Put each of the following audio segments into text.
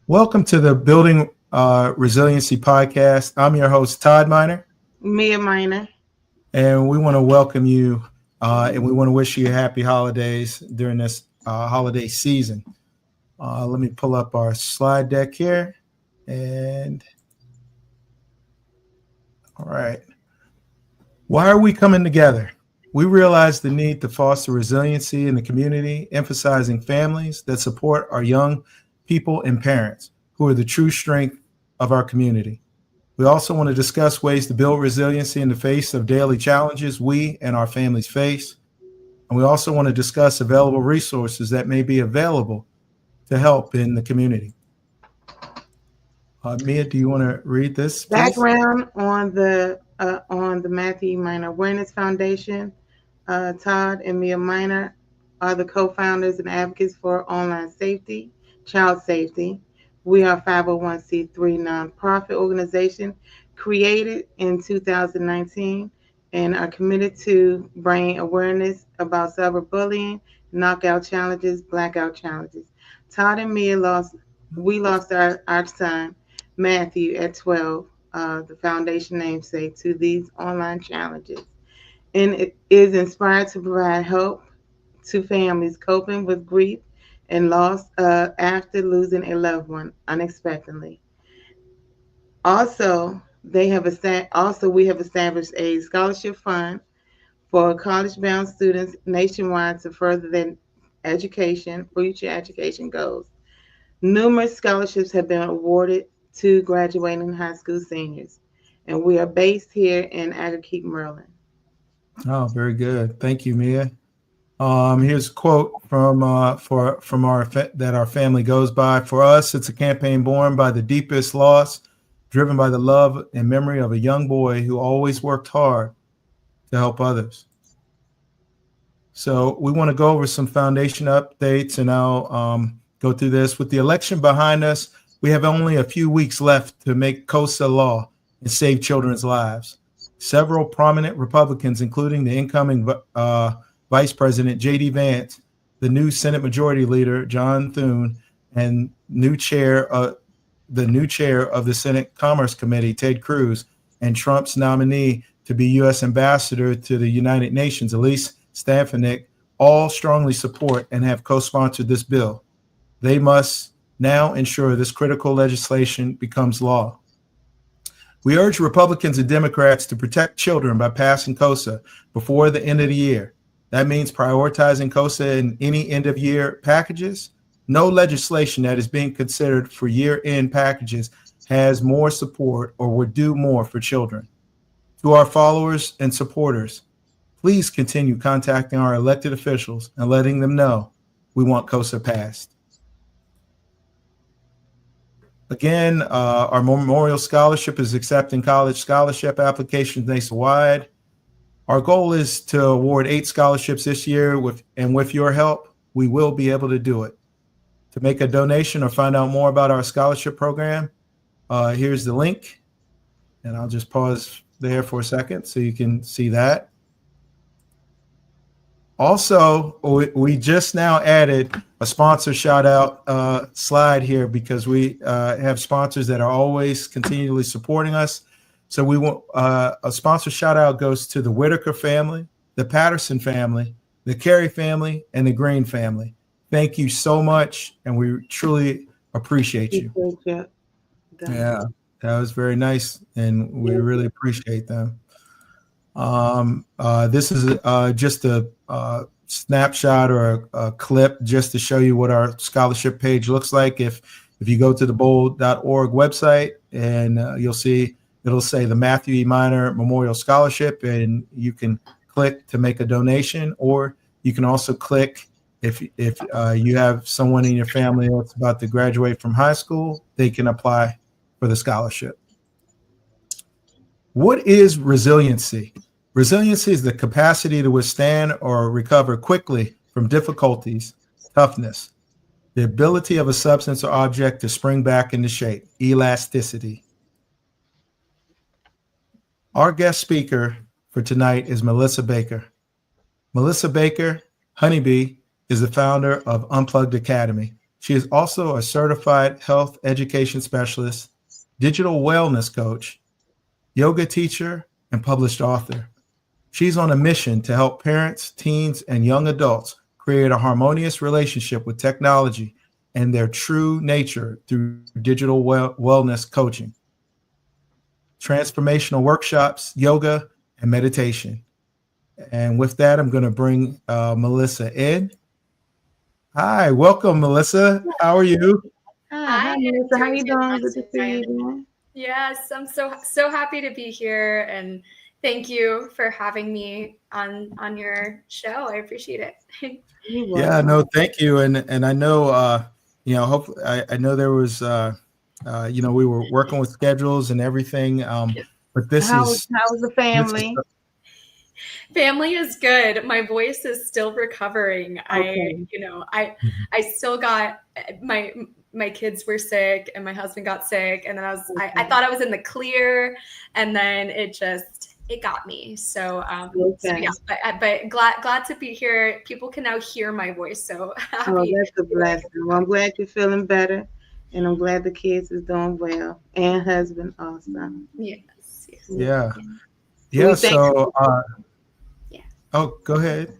Welcome to the Building Resiliency podcast. I'm your host, Todd Miner, Mia Minor. and we want to welcome you and we want to wish you happy holidays during this holiday season. Let me pull up our slide deck here. And all right. Why are we coming together? We realize the need to foster resiliency in the community, emphasizing families that support our young people and parents who are the true strength of our community. We also want to discuss ways to build resiliency in the face of daily challenges we and our families face. And we also want to discuss available resources that may be available to help in the community. Mia, do you want to read this, please? Background on the Matthew Minor Awareness Foundation. Todd and Mia Minor are the co-founders and advocates for online safety, child safety. We are a 501c3 nonprofit organization created in 2019 and are committed to bringing awareness about cyberbullying, knockout challenges, blackout challenges. Todd and Mia lost our son, Matthew, at 12, the foundation namesake, to these online challenges. And it is inspired to provide help to families coping with grief and loss after losing a loved one unexpectedly. Also, we have established a scholarship fund for college-bound students nationwide to further their future education goals. Numerous scholarships have been awarded to graduating high school seniors, and we are based here in Agawam, Maryland. Oh, very good. Thank you, Mia. Here's a quote from our family goes by. For us, it's a campaign born by the deepest loss, driven by the love and memory of a young boy who always worked hard to help others. So we want to go over some foundation updates, and I'll go through this. With the election behind us, we have only a few weeks left to make COSA law and save children's lives. Several prominent Republicans, including the incoming Vice President J.D. Vance, the new Senate Majority Leader John Thune, and the new chair of the Senate Commerce Committee Ted Cruz, and Trump's nominee to be U.S. Ambassador to the United Nations Elise Stefanik, all strongly support and have co-sponsored this bill. They must now ensure this critical legislation becomes law. We urge Republicans and Democrats to protect children by passing COSA before the end of the year. That means prioritizing COSA in any end-of-year packages. No legislation that is being considered for year-end packages has more support or would do more for children. To our followers and supporters, please continue contacting our elected officials and letting them know we want COSA passed. Again, our Memorial Scholarship is accepting college scholarship applications nationwide. Our goal is to award 8 scholarships this year, with your help, we will be able to do it. To make a donation or find out more about our scholarship program, here's the link, and I'll just pause there for a second so you can see that. Also, we just now added a sponsor shout out slide here because we have sponsors that are always continually supporting us. So we want a sponsor shout out goes to the Whitaker family, the Patterson family, the Carey family, and the Green family. Thank you so much, and we truly appreciate you. Yeah, that was very nice, and we really appreciate them. This is just a snapshot or a clip just to show you what our scholarship page looks like. If you go to the bold.org website, and you'll see it'll say the Matthew E. Minor Memorial Scholarship, and you can click to make a donation, or you can also click if you have someone in your family that's about to graduate from high school, they can apply for the scholarship. What is resiliency? Resiliency is the capacity to withstand or recover quickly from difficulties, toughness, the ability of a substance or object to spring back into shape, elasticity. Our guest speaker for tonight is Melissa Baker. Melissa Baker, Honeybee, is the founder of Unplugged Academy. She is also a certified health education specialist, digital wellness coach, yoga teacher, and published author. She's on a mission to help parents, teens, and young adults create a harmonious relationship with technology and their true nature through digital wellness coaching, transformational workshops, yoga, and meditation. And with that, I'm going to bring Melissa in. Hi, welcome, Melissa. How are you? Hi, Hi, Melissa. How doing you doing? Good to fantastic. see you again. Yes, I'm so happy to be here, and thank you for having me on your show. I appreciate it. You Yeah, welcome. no, thank you. And I know, hopefully, I know there was, we were working with schedules and everything. But How's the this is, family? Family is good. My voice is still recovering. Okay. I still got my kids were sick and my husband got sick, and then I thought I was in the clear, and then it got me. So Okay. yeah, but glad to be here. People can now hear my voice, so Oh, happy. that's a blessing. Well, I'm glad you're feeling better, and I'm glad the kids is doing well, and husband also. Yes. yeah. We Yeah. thank So, Yeah. oh, go ahead.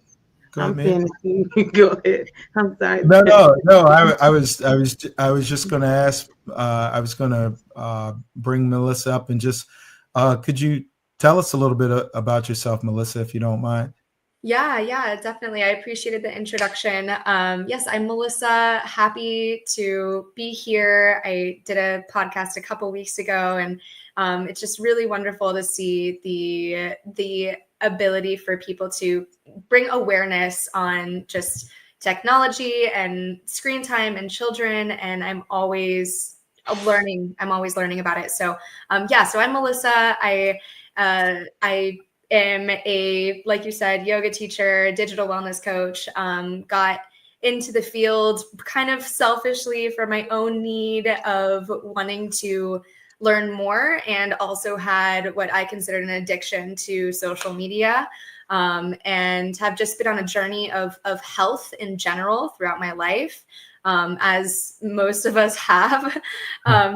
Go ahead, I'm man. finished. Go ahead. I'm sorry. No. I was just going to ask. I was going to bring Melissa up and just could you tell us a little bit about yourself, Melissa, if you don't mind? Yeah, definitely. I appreciated the introduction. Yes, I'm Melissa. Happy to be here. I did a podcast a couple weeks ago, and it's just really wonderful to see the ability for people to bring awareness on just technology and screen time and children. And I'm always learning. I'm always learning about it. So, so I'm Melissa. I am a, like you said, yoga teacher, digital wellness coach. Got into the field kind of selfishly for my own need of wanting to learn more, and also had what I considered an addiction to social media, and have just been on a journey of health in general throughout my life. As most of us have,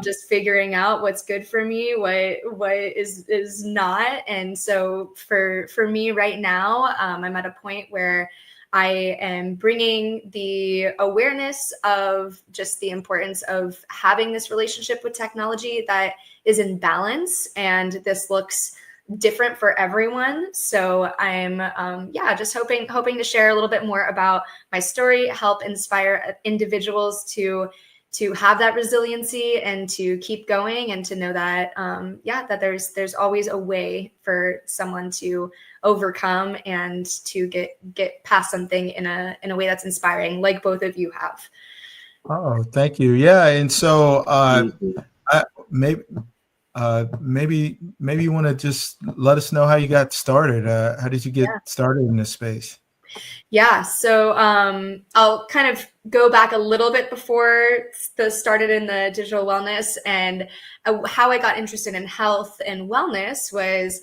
just figuring out what's good for me, what is not. And so for me right now, I'm at a point where I am bringing the awareness of just the importance of having this relationship with technology that is in balance, and this looks different for everyone. So I'm just hoping to share a little bit more about my story, help inspire individuals to have that resiliency and to keep going, and to know that that there's always a way for someone to overcome and to get past something in a way that's inspiring, like both of you have. Oh, thank you. Yeah, and so maybe you want to just let us know how you got started. How did you get started in this space? Yeah, so I'll kind of go back a little bit before started in the digital wellness, and how I got interested in health and wellness was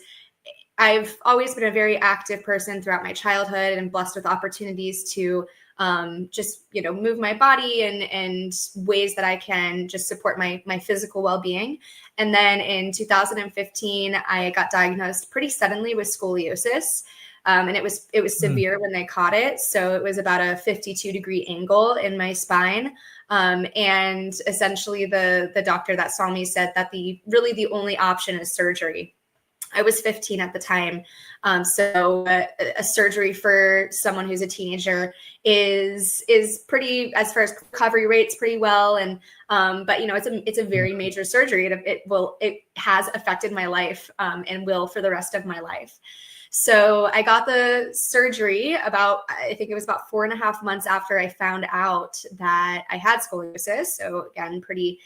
I've always been a very active person throughout my childhood, and blessed with opportunities to just move my body and ways that I can just support my physical well-being. And then in 2015, I got diagnosed pretty suddenly with scoliosis. And it was severe when they caught it. So it was about a 52-degree angle in my spine. And essentially the doctor that saw me said that the only option is surgery. I was 15 at the time. So a surgery for someone who's a teenager is pretty, as far as recovery rates, pretty well. And, but it's a very major surgery. It has affected my life, and will for the rest of my life. So I got the surgery I think it was about 4.5 months after I found out that I had scoliosis. So again, pretty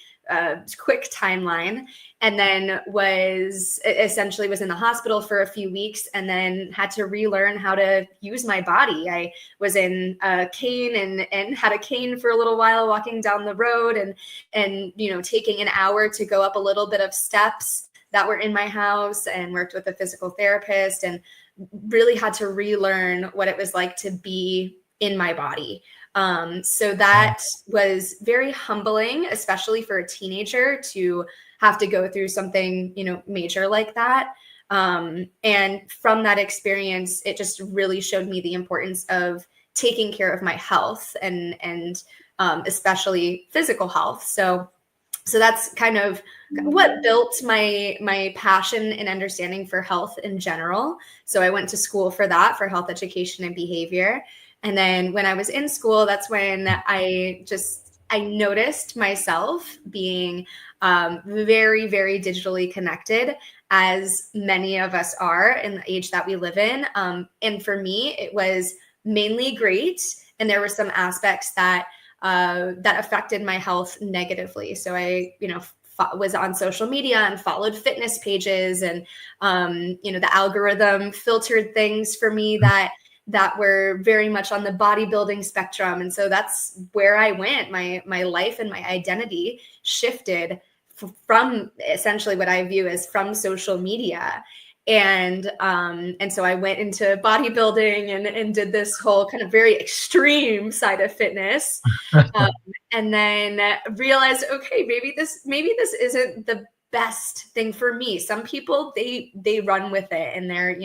quick timeline. And then was in the hospital for a few weeks, and then had to relearn how to use my body. I was in a cane and had a cane for a little while, walking down the road and taking an hour to go up a little bit of steps that were in my house, and worked with a physical therapist, and really had to relearn what it was like to be in my body. So that was very humbling, especially for a teenager to have to go through something, major like that. And from that experience, it just really showed me the importance of taking care of my health and especially physical health. So that's kind of what built my passion and understanding for health in general. So I went to school for that, for health education and behavior. And then when I was in school, that's when I noticed myself being very, very digitally connected, as many of us are in the age that we live in. And for me, it was mainly great. And there were some aspects that affected my health negatively. So I, was on social media and followed fitness pages, and the algorithm filtered things for me that were very much on the bodybuilding spectrum. And so that's where I went. My life and my identity shifted from essentially what I view as from social media. And so I went into bodybuilding and did this whole kind of very extreme side of fitness. And then realized, okay, maybe this isn't the best thing for me. Some people, they run with it, and they're,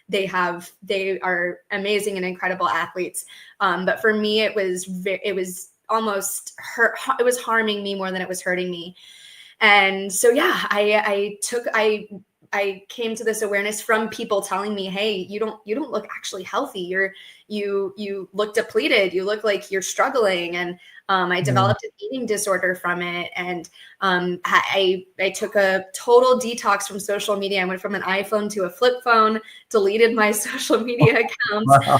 they are amazing and incredible athletes. But for me, it was almost it was harming me more than it was hurting me. And so, yeah, I came to this awareness from people telling me, hey, you don't look actually healthy. You look depleted. You look like you're struggling. And I developed an eating disorder from it. And I took a total detox from social media. I went from an iPhone to a flip phone, deleted my social media accounts. Wow.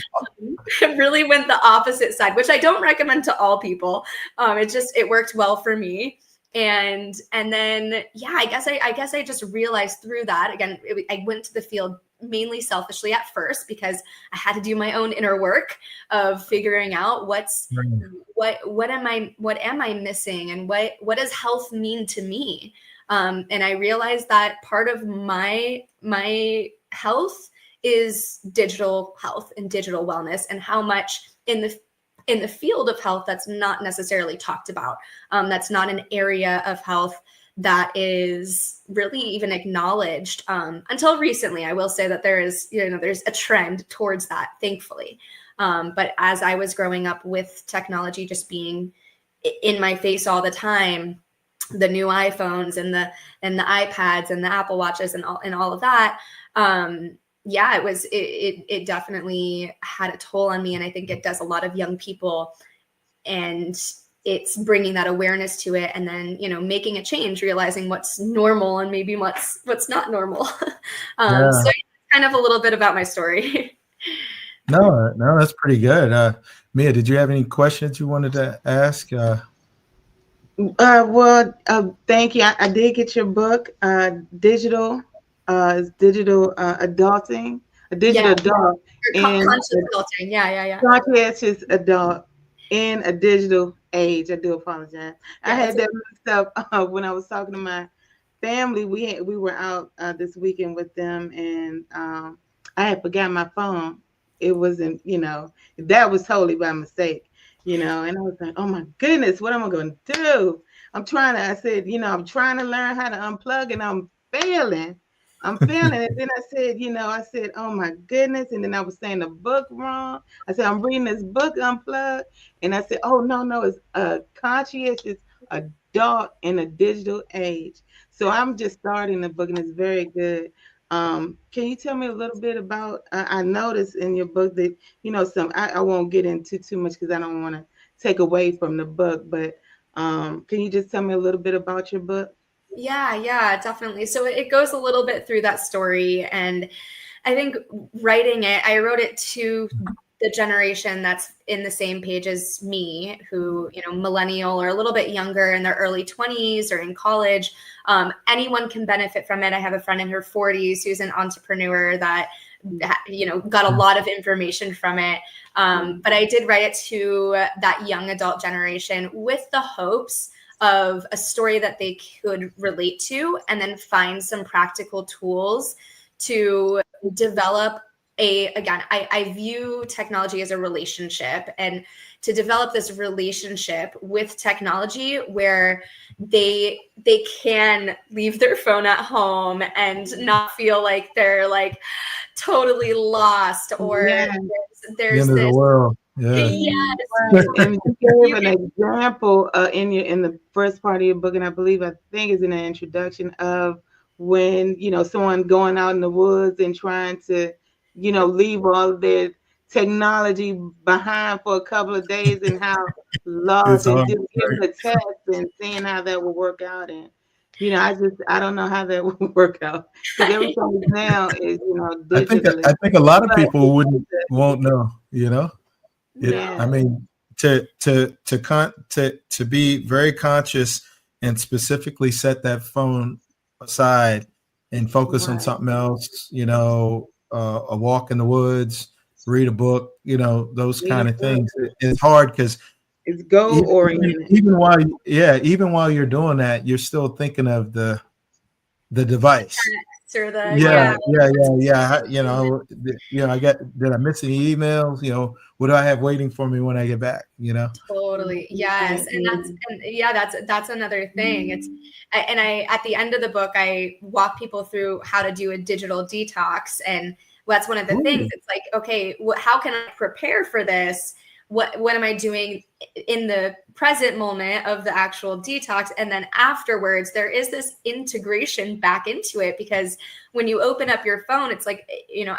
It really went the opposite side, which I don't recommend to all people. It worked well for me. And then, yeah, I guess I just realized through that, again, I went to the field mainly selfishly at first, because I had to do my own inner work of figuring out what am I missing, and what does health mean to me? And I realized that part of my health is digital health and digital wellness, and how much in the field of health that's not necessarily talked about. That's not an area of health that is really even acknowledged until recently. I will say that there's a trend towards that, thankfully. But as I was growing up with technology just being in my face all the time, the new iPhones and the iPads and the Apple Watches and all of that, yeah, it definitely had a toll on me. And I think it does a lot of young people, and it's bringing that awareness to it, and then, making a change, realizing what's normal and maybe what's not normal. So it's kind of a little bit about my story. No, that's pretty good. Mia, did you have any questions you wanted to ask? Thank you. I did get your book, digital adulting, a digital adult, and conscious adulting. Yeah. Conscious adult in a digital age. I do apologize. I had that mixed up when I was talking to my family. We were out this weekend with them, and I had forgot my phone. It wasn't, that was totally by mistake, and I was like, oh my goodness, what am I going to do? I said, I'm trying to learn how to unplug, and I'm failing. And then I said, oh my goodness. And then I was saying the book wrong. I said, I'm reading this book, Unplugged. And I said, oh, no, it's a conscientious adult in a digital age. So I'm just starting the book, and it's very good. Can you tell me a little bit about, I noticed in your book that, I won't get into too much because I don't want to take away from the book, but can you just tell me a little bit about your book? Yeah, definitely. So it goes a little bit through that story. And I think writing it, I wrote it to the generation that's in the same page as me, who, millennial or a little bit younger, in their early 20s or in college. Anyone can benefit from it. I have a friend in her 40s who's an entrepreneur that, got a lot of information from it. But I did write it to that young adult generation with the hopes of a story that they could relate to, and then find some practical tools to develop I view technology as a relationship, and to develop this relationship with technology where they can leave their phone at home and not feel like they're like totally lost, or The there's end of the this. world. Yeah. Yes. Right. And you gave You an example in the first part of your book, and I think is in the introduction of when someone going out in the woods and trying to leave all of their technology behind for a couple of days, and how It's lost, and hard. just giving a test and seeing how that will work out. And I don't know how that will work out, because everything now is digitally. I think a lot of But people won't know, no. I mean, to be very conscious and specifically set that phone aside and focus on Right. something else, a walk in the woods, read a book, those Read a kind of book. things. It's hard because It's goal oriented. even while you're doing that, you're still thinking of the device. Or the Yeah. Did I miss any emails? What do I have waiting for me when I get back? Totally. Yes. And that's another thing. At the end of the book, I walk people through how to do a digital detox. And that's one of the things. It's like, okay, how can I prepare for this? What am I doing in the present moment of the actual detox? And then afterwards, there is this integration back into it, because when you open up your phone, it's like,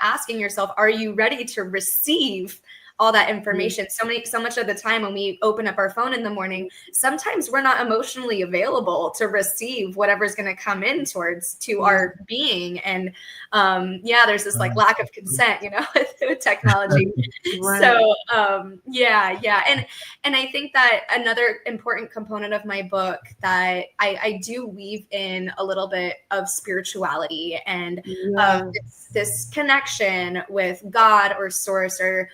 asking yourself, are you ready to receive all that information? So much of the time when we open up our phone in the morning, sometimes we're not emotionally available to receive whatever's going to come in to our being. And there's this like lack of consent, with technology. Right. So and I think that another important component of my book that I do weave in a little bit of spirituality and this connection with God or source or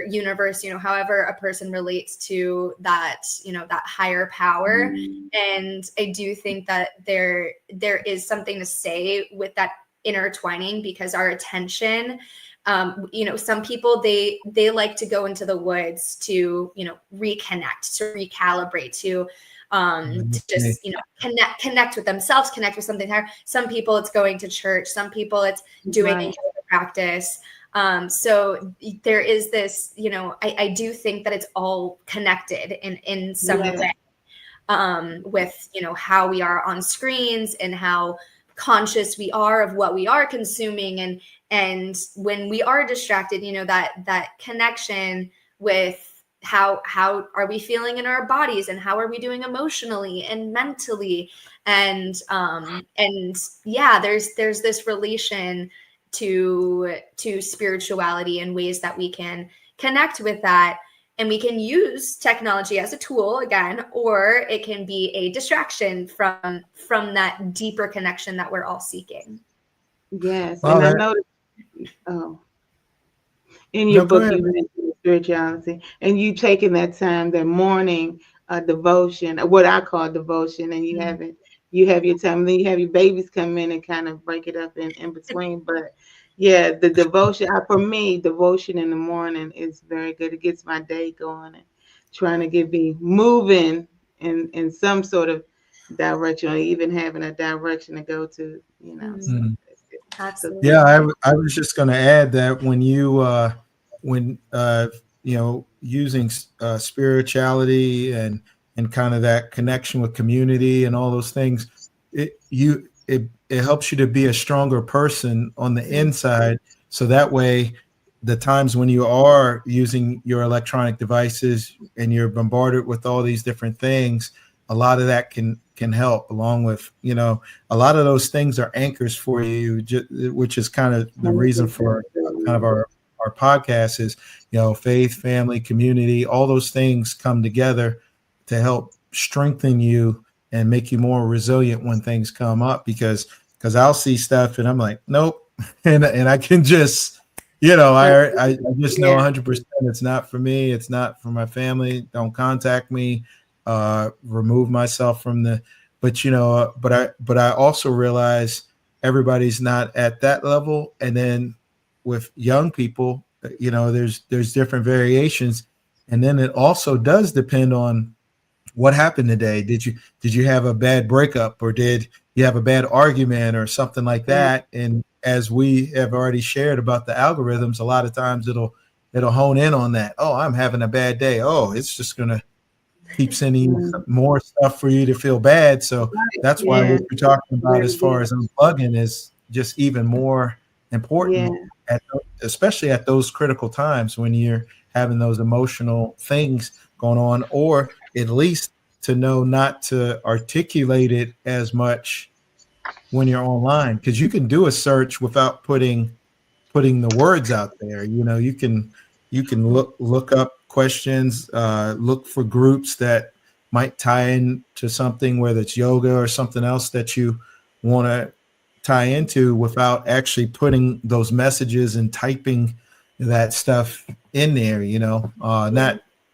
universe, however a person relates to that, that higher power. And I do think that there is something to say with that intertwining, because our attention, some people, they like to go into the woods to, reconnect, to recalibrate, to just, connect with themselves, connect with something higher. Some people it's going to church. Some people it's doing a yoga practice. So there is this, I do think that it's all connected in some way, with, how we are on screens and how conscious we are of what we are consuming. And when we are distracted, that connection with how are we feeling in our bodies, and how are we doing emotionally and mentally. And there's this relation to spirituality and ways that we can connect with that. And we can use technology as a tool again, or it can be a distraction from that deeper connection that we're all seeking. Yes. And I know in your book you mentioned spirituality, and you taking that time, that morning devotion, what I call devotion, and you have your time, and then you have your babies come in and kind of break it up in between. But the devotion, for me, devotion in the morning is very good. It gets my day going and trying to get me moving in some sort of direction, or even having a direction to go to, So Absolutely. Yeah, I was just going to add that when using spirituality and kind of that connection with community and all those things, it helps you to be a stronger person on the inside. So that way, the times when you are using your electronic devices and you're bombarded with all these different things, a lot of that can help, along with, a lot of those things are anchors for you, which is kind of the reason for kind of our podcast is, faith, family, community, all those things come together to help strengthen you and make you more resilient when things come up, because I'll see stuff and I'm like, nope. And I can just, I just know 100% it's not for me. It's not for my family. Don't contact me. Remove myself from but I also realize everybody's not at that level. And then with young people, there's different variations, and then it also does depend on what happened today. Did you have a bad breakup, or did you have a bad argument or something like that? And as we have already shared about the algorithms, a lot of times it'll hone in on that. Oh, I'm having a bad day. Oh, it's just gonna keep sending more stuff for you to feel bad. So that's why what you're talking about as far as unplugging is just even more important, especially at those critical times when you're having those emotional things going on, or at least to know not to articulate it as much when you're online, because you can do a search without putting the words out there. You can look up questions, look for groups that might tie in to something, whether it's yoga or something else that you want to tie into, without actually putting those messages and typing that stuff in there.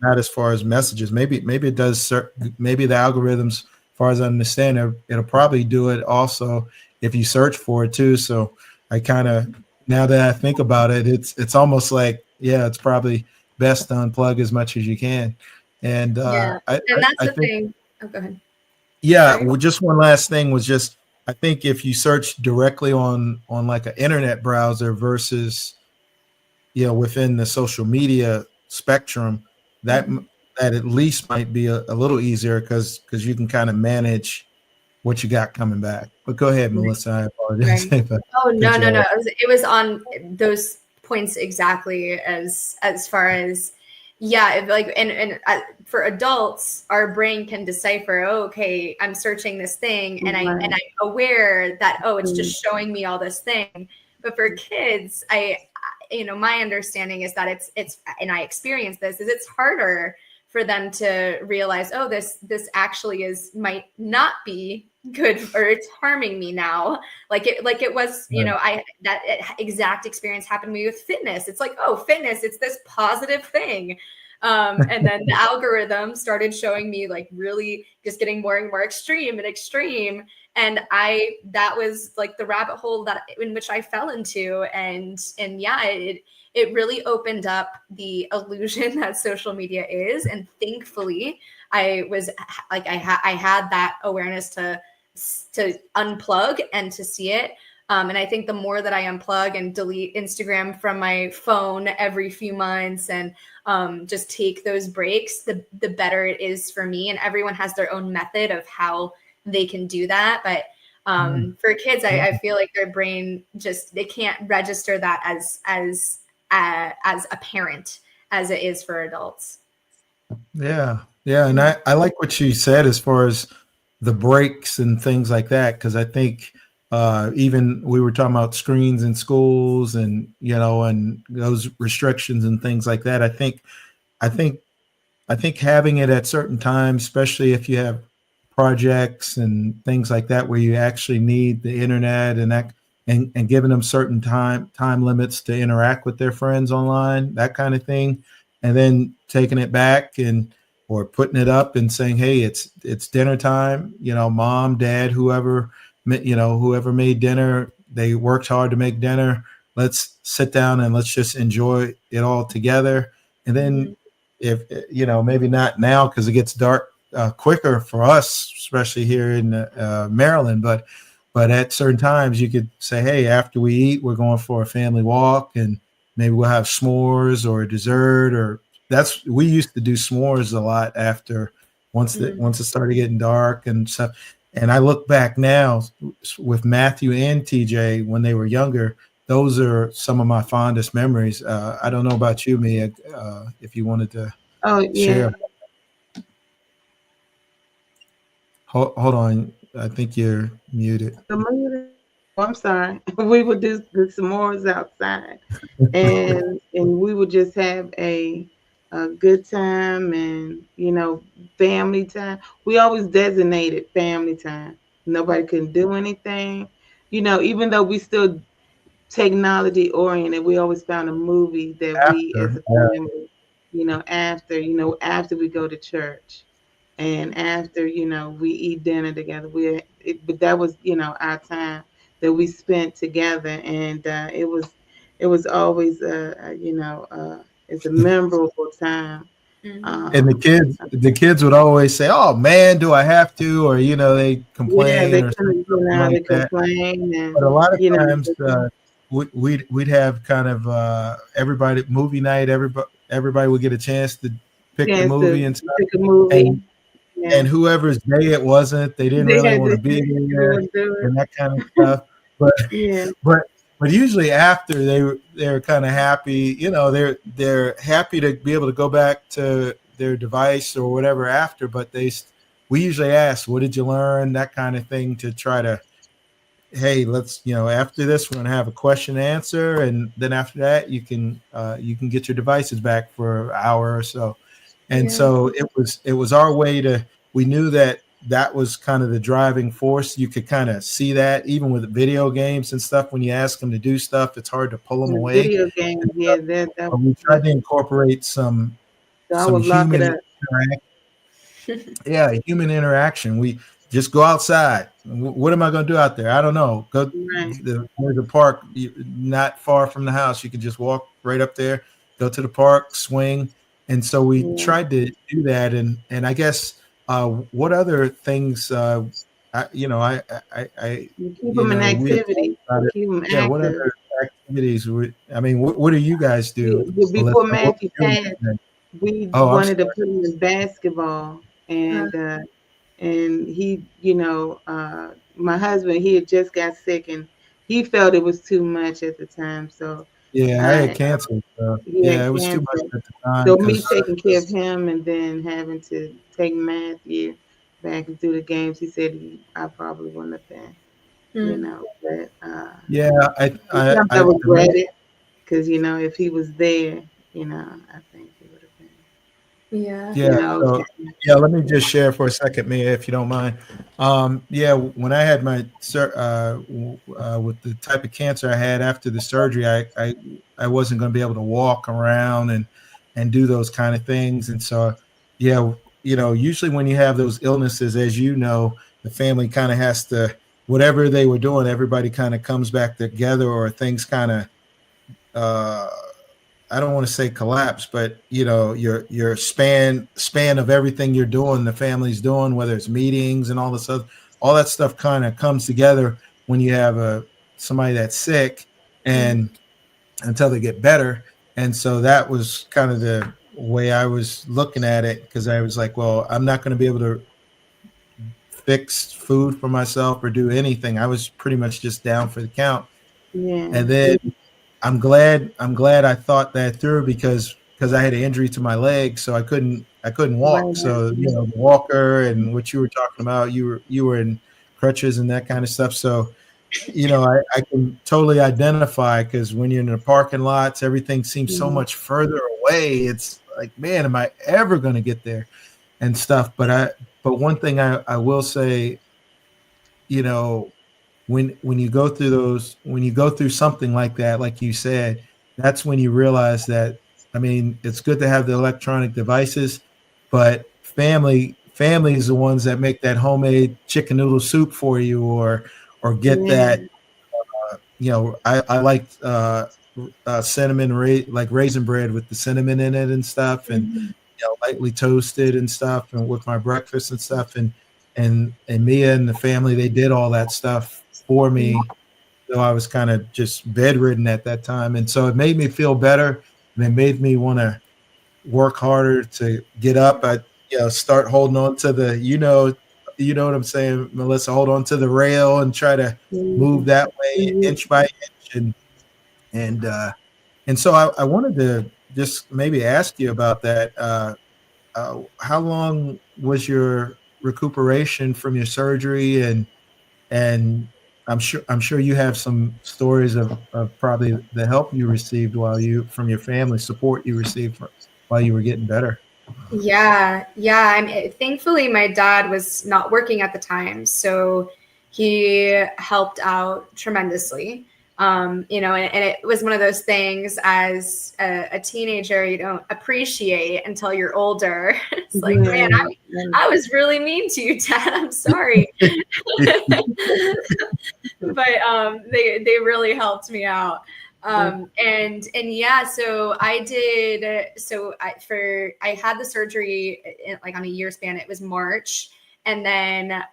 Not as far as messages. Maybe it does. Maybe the algorithms, as far as I understand, it'll probably do it also if you search for it too. So I kind of, now that I think about it, it's almost like, it's probably best to unplug as much as you can. And and that's the thing. Oh, go ahead. Yeah, well, just one last thing was just, I think if you search directly on like an internet browser versus within the social media spectrum, that at least might be a little easier, because you can kind of manage what you got coming back. But go ahead, Melissa. I apologize. Oh, no. It was on those points exactly, as far as, and for adults, our brain can decipher, okay, I'm searching this thing, and I'm aware that, it's just showing me all this thing. But for kids, my understanding is that it's and I experience this, is it's harder for them to realize, this actually might not be good, or it's harming me now. Like it was, that exact experience happened to me with fitness. It's like, fitness, it's this positive thing. And then the algorithm started showing me like really just getting more and more extreme. And that was like the rabbit hole in which I fell into. And it really opened up the illusion that social media is. And thankfully I was like, I had that awareness to unplug and to see it. And I think the more that I unplug and delete Instagram from my phone every few months, and just take those breaks, the better it is for me. And everyone has their own method of how they can do that. But for kids, I feel like their brain they can't register that as apparent as it is for adults. Yeah. And I like what you said as far as the breaks and things like that, because I think even we were talking about screens in schools, and and those restrictions and things like that. I think having it at certain times, especially if you have projects and things like that where you actually need the internet, and giving them certain time limits to interact with their friends online, that kind of thing, and then taking it back or putting it up and saying, hey, it's dinner time, mom, dad, whoever made dinner, they worked hard to make dinner. Let's sit down and let's just enjoy it all together. And then if, maybe not now, because it gets dark quicker for us, especially here in Maryland, but at certain times you could say, hey, after we eat, we're going for a family walk, and maybe we'll have s'mores or a dessert, or we used to do s'mores a lot after once it started getting dark and stuff. And I look back now with Matthew and TJ when they were younger. Those are some of my fondest memories. I don't know about you, Mia, if you wanted to share. Hold on. I think you're muted. I'm sorry. We would do the s'mores outside, and we would just have a good time, and family time. We always designated family time. Nobody couldn't do anything, even though we still technology oriented. We always found a movie that we as a family, after we go to church, and after we eat dinner together. But that was our time that we spent together, and it it was always it's a memorable time. And the kids would always say, "Oh man, do I have to?" Or they Yeah, complain they or couldn't, something they like that. complain, and But a lot of you know, times we'd have kind of everybody movie night. Everybody would get a chance to pick the chance movie to and stuff. pick a movie. And Yeah, whoever's day it wasn't, they didn't they really had want to to be there do it. and that kind of stuff. But Yeah, but but usually after they're kind of happy. They're happy to be able to go back to their device or whatever after. But we usually ask, "What did you learn?" That kind of thing to try to, hey, let's after this we're going to have a question and answer, and then after that you can get your devices back for an hour or so. And so it was our way to, we knew that was kind of the driving force. You could kind of see that even with video games and stuff. When you ask them to do stuff, it's hard to pull them and away. video games. Yeah, But we tried to incorporate some so I would lock it human up. interaction. Yeah, human interaction. We just go outside. What am I going to do out there? I don't know. Go Right. there's a park not far from the house. You could just walk right up there, go to the park, swing. And so we tried to do that. And I guess what other things You keep them in we had activity. talked about it. Keep them Yeah, what active. other activities what do you guys do? Before Melissa? What Matthew was your passed, thing? we Oh, I'm wanted to sorry. put him in basketball, and he, my husband, he had just got sick, and he felt it was too much at the time, so Yeah, I had I cancer. So he yeah, had it was too much cancer. at the time So me because taking care of him and then having to take Matthew back and do the games, he said I probably wouldn't have been, but yeah, sometimes I regret it because if he was there, I think he would have been. Yeah. Yeah. So yeah, let me just share for a second, Mia, if you don't mind. Yeah, when I had my with the type of cancer I had after the surgery, I wasn't going to be able to walk around and do those kind of things. And so, yeah, usually when you have those illnesses, as you know, the family kind of has to, whatever they were doing, everybody kind of comes back together, or things kind of I don't want to say collapse, but your span of everything you're doing, the family's doing, whether it's meetings and all this other, all that stuff kind of comes together when you have somebody that's sick, and until they get better. And so that was kind of the way I was looking at it, because I was like, well, I'm not going to be able to fix food for myself or do anything. I was pretty much just down for the count. Yeah. And then I'm glad I thought that through, because I had an injury to my leg, so I couldn't walk. Right. So the walker and what you were talking about, you were in crutches and that kind of stuff. So I can totally identify, because when you're in the parking lots, everything seems so much further away. It's like, man, am I ever going to get there and stuff? But one thing I will say, when you go through something like that, like you said, that's when you realize that, I mean, it's good to have the electronic devices, but family is the ones that make that homemade chicken noodle soup for you, or get that. I like cinnamon, like raisin bread with the cinnamon in it and stuff, and lightly toasted and stuff, and with my breakfast and stuff, and Mia and the family, they did all that stuff for me, though I was kind of just bedridden at that time. And so it made me feel better, and it made me want to work harder to get up. I start holding on to the, what I'm saying, Melissa, hold on to the rail and try to move that way inch by inch. And so I wanted to just maybe ask you about that. How long was your recuperation from your surgery? And I'm sure you have some stories of probably the help you received from your family, support you received while you were getting better. Yeah. Thankfully, my dad was not working at the time, so he helped out tremendously. And it was one of those things, as a teenager, you don't appreciate until you're older. It's like, man, I was really mean to you, Dad. I'm sorry. But they really helped me out. And yeah, so I had the surgery like on a year span. It was March. And then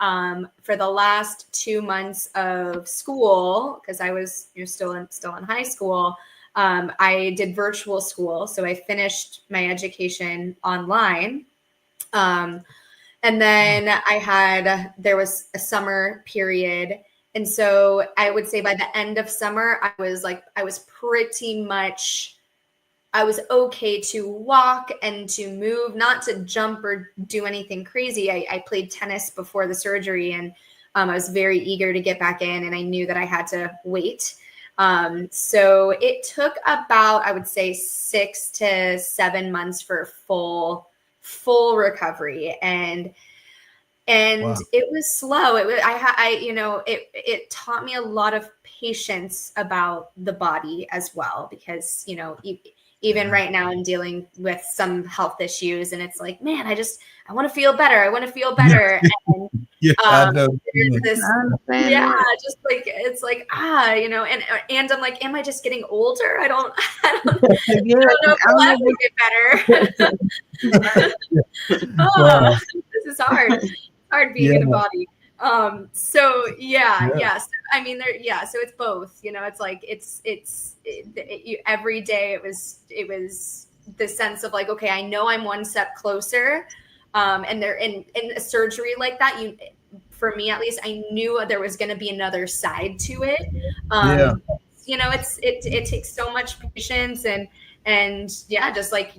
for the last 2 months of school, because I was still in high school, I did virtual school. So I finished my education online. And then there was a summer period. And so I would say by the end of summer, I was okay to walk and to move, not to jump or do anything crazy. I played tennis before the surgery, and I was very eager to get back in, and I knew that I had to wait. So it took about, I would say, 6 to 7 months for full recovery. And wow. It was slow. It taught me a lot of patience about the body as well, because, even right now I'm dealing with some health issues, and it's like, man, I want to feel better. I want to feel better. And I know. Just like, it's like, and I'm like, am I just getting older? I don't know if I'll ever get better. Wow. This is hard being in a body. So I mean, so it's both, it's like, every day it was the sense of like, okay, I know I'm one step closer. And there in a surgery like that, for me, at least, I knew there was going to be another side to it. It takes so much patience and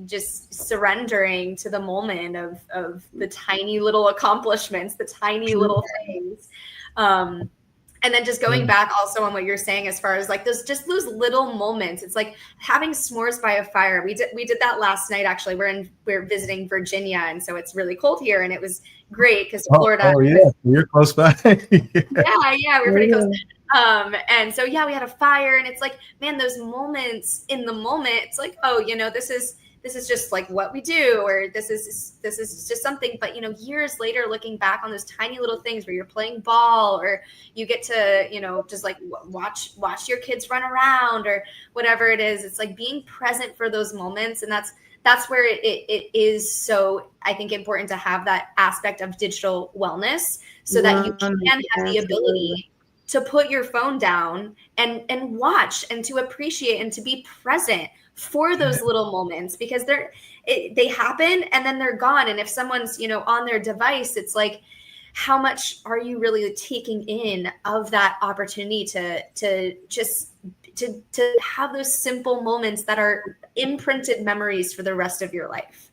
just surrendering to the moment of the tiny little accomplishments, the tiny little things. And then just going back also on what you're saying, as far as like those little moments, it's like having s'mores by a fire. We did that last night. Actually, we're visiting Virginia, and so it's really cold here, and it was great because Florida. Oh yeah, you're close by. yeah, we're pretty close. And so we had a fire, and it's like, man, those moments in the moment, it's like, oh, this is just like what we do, or this is just something. But years later, looking back on those tiny little things where you're playing ball, or you get to just like watch your kids run around, or whatever it is, it's like being present for those moments. And that's where it is so, I think, important to have that aspect of digital wellness, so that you can have the ability to put your phone down and watch, and to appreciate, and to be present for those little moments, because they happen and then they're gone. And if someone's, on their device, it's like, how much are you really taking in of that opportunity to have those simple moments that are imprinted memories for the rest of your life?